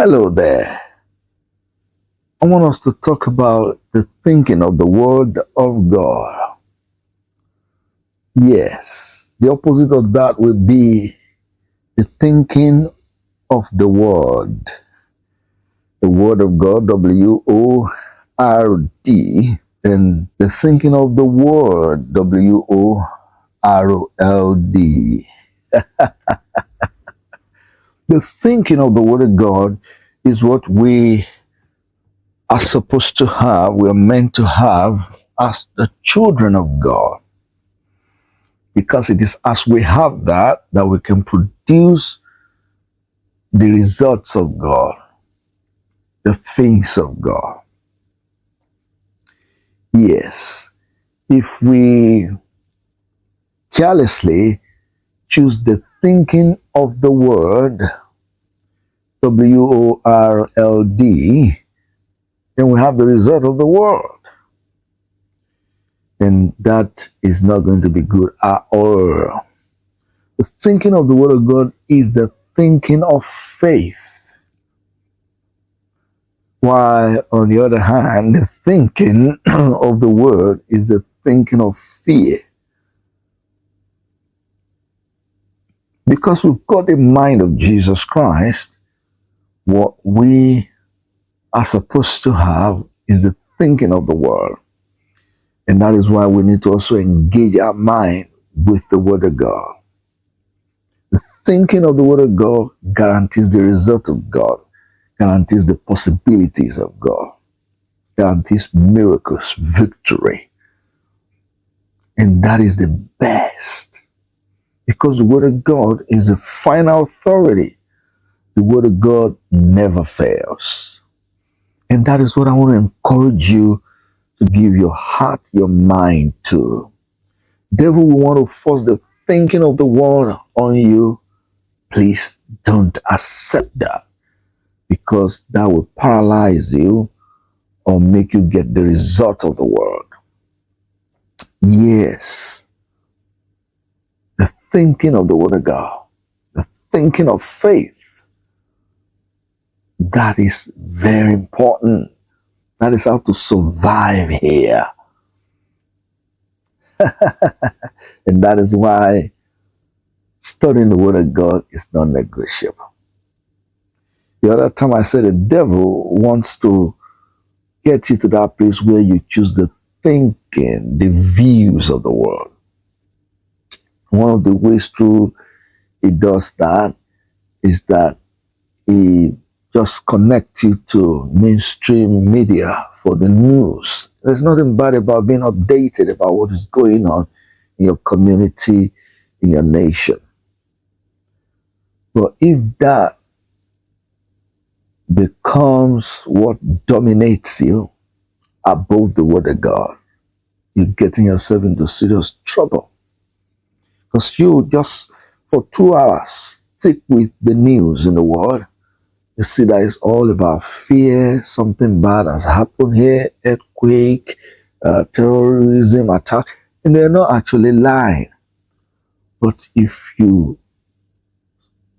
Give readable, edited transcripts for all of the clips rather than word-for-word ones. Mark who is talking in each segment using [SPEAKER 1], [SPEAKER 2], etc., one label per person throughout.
[SPEAKER 1] Hello there. I want us to talk about the thinking of the Word of God. Yes, the opposite of that would be the thinking of the Word. The Word of God, W-O-R-D, and the thinking of the Word, W-O-R-L-D. The thinking of the Word of God is what we are supposed to have, we are meant to have as the children of God. Because it is as we have that we can produce the results of God, the things of God. Yes, if we carelessly choose the thinking of the Word, W-O-R-L-D, then we have the result of the world. And that is not going to be good at all. The thinking of the Word of God is the thinking of faith. While, on the other hand, the thinking of the Word is the thinking of fear. Because we've got the mind of Jesus Christ, what we are supposed to have is the thinking of the world. And that is why we need to also engage our mind with the Word of God. The thinking of the Word of God guarantees the result of God, guarantees the possibilities of God, guarantees miracles, victory. And that is the best. Because the Word of God is the final authority. The Word of God never fails. And that is what I want to encourage you to give your heart, your mind to. Devil will want to force the thinking of the world on you. Please don't accept that, because that will paralyze you or make you get the result of the world. Yes, the thinking of the Word of God, the thinking of faith, that is very important. That is how to survive here. And that is why studying the Word of God is non-negotiable. The other time I said the devil wants to get you to that place where you choose the thinking, the views of the world. One of the ways through he does that is that he just connects you to mainstream media for the news. There's nothing bad about being updated about what is going on in your community, in your nation. But if that becomes what dominates you above the Word of God, you're getting yourself into serious trouble. Because you just, for 2 hours, stick with the news in the world. You see that it's all about fear, something bad has happened here, earthquake, terrorism, attack, and they're not actually lying. But if you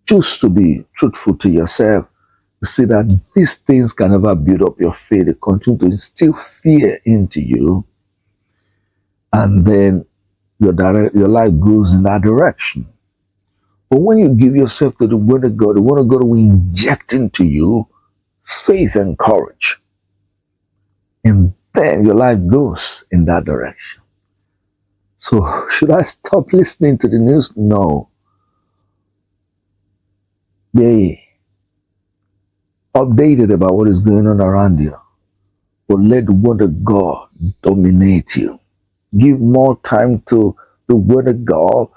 [SPEAKER 1] choose to be truthful to yourself, you see that these things can never build up your faith. They continue to instill fear into you, and then your life goes in that direction. But when you give yourself to the Word of God, the Word of God will inject into you faith and courage. And then your life goes in that direction. So should I stop listening to the news? No. Be updated about what is going on around you. But let the Word of God dominate you. Give more time to the Word of God,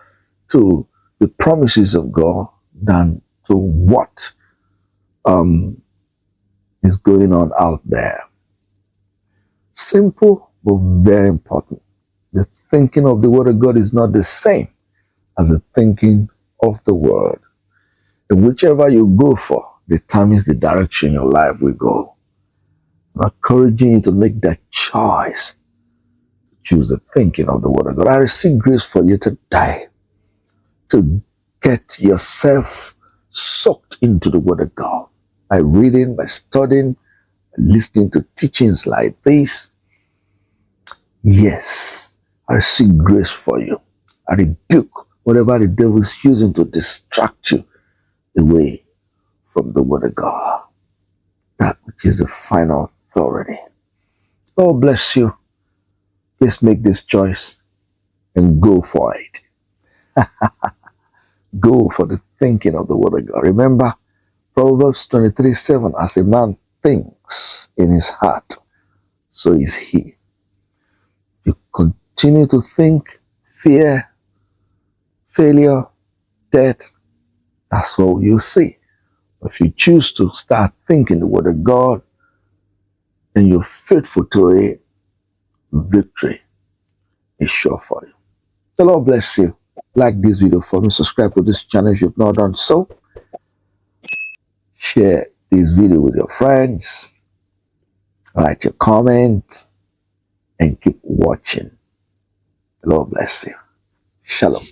[SPEAKER 1] to the promises of God, than to what is going on out there. Simple, but very important. The thinking of the Word of God is not the same as the thinking of the world. And whichever you go for determines the direction your life will go. I'm encouraging you to make that choice. Choose the thinking of the Word of God. I receive grace for you today to get yourself soaked into the Word of God. by reading, by studying, listening to teachings like this, yes, I seek grace for you. I rebuke whatever the devil is using to distract you away from the word of God, that which is the final authority. God bless you. Please make this choice and go for it. Go for the thinking of the word of God. Remember, Proverbs 23:7, as a man thinks in his heart, so is he. You continue to think fear, failure, death, that's what you see. If you choose to start thinking the word of God and you're faithful to it, victory is sure for you. The Lord bless you. Like this video for me, subscribe to this channel if you've not done so. Share this video with your friends. Write your comments and keep watching. The Lord bless you. Shalom.